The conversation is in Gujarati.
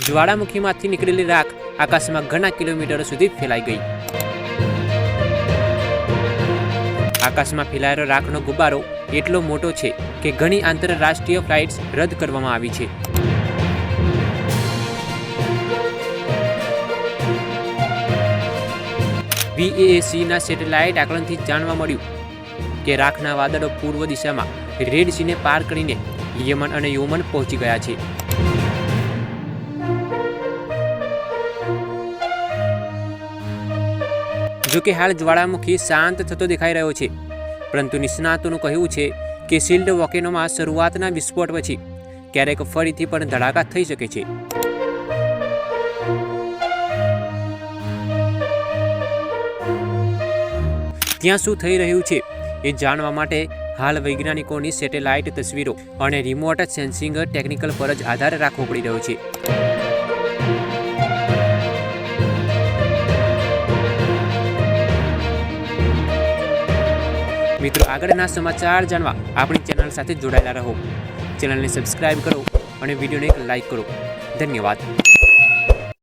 જ્વાળામુખીમાંથી નીકળેલી રાખ આકાશમાં ઘણા કિલોમીટરો સુધી ફેલાઈ ગઈ। આકાશમાં ફેલાયેલો રાખનો ગુબ્બારો એટલો મોટો છે કે ઘણી આંતરરાષ્ટ્રીય ફ્લાઇટ્સ રદ કરવામાં આવી છે। VAACના સેટેલાઇટ આકલનથી જાણવા મળ્યું કે રાખના વાદળો પૂર્વ દિશામાં રેડ સીને પાર કરીને યમન અને ઓમાન પહોંચી ગયા છે। જોકે હાલ જ્વાળામુખી શાંત થતો દેખાઈ રહ્યો છે, પરંતુ નિષ્ણાતોનું કહેવું છે કે શિલ્ડ વોલ્કેનોમાં શરૂઆતના વિસ્ફોટ પછી ક્યારેક ફરીથી પણ ધડાકા થઈ શકે છે। ત્યાં શું થઈ રહ્યું છે એ જાણવા માટે હાલ વૈજ્ઞાનિકોની સેટેલાઇટ તસવીરો અને રિમોટ સેન્સિંગ ટેકનિકલ પર જ આધાર રાખવો પડી રહ્યો છે। મિત્રો, આગળના સમાચાર જાણવા આપણી ચેનલ સાથે જોડાયેલા રહો। ચેનલને સબસ્ક્રાઇબ કરો અને વિડીયોને એક લાઇક કરો। ધન્યવાદ।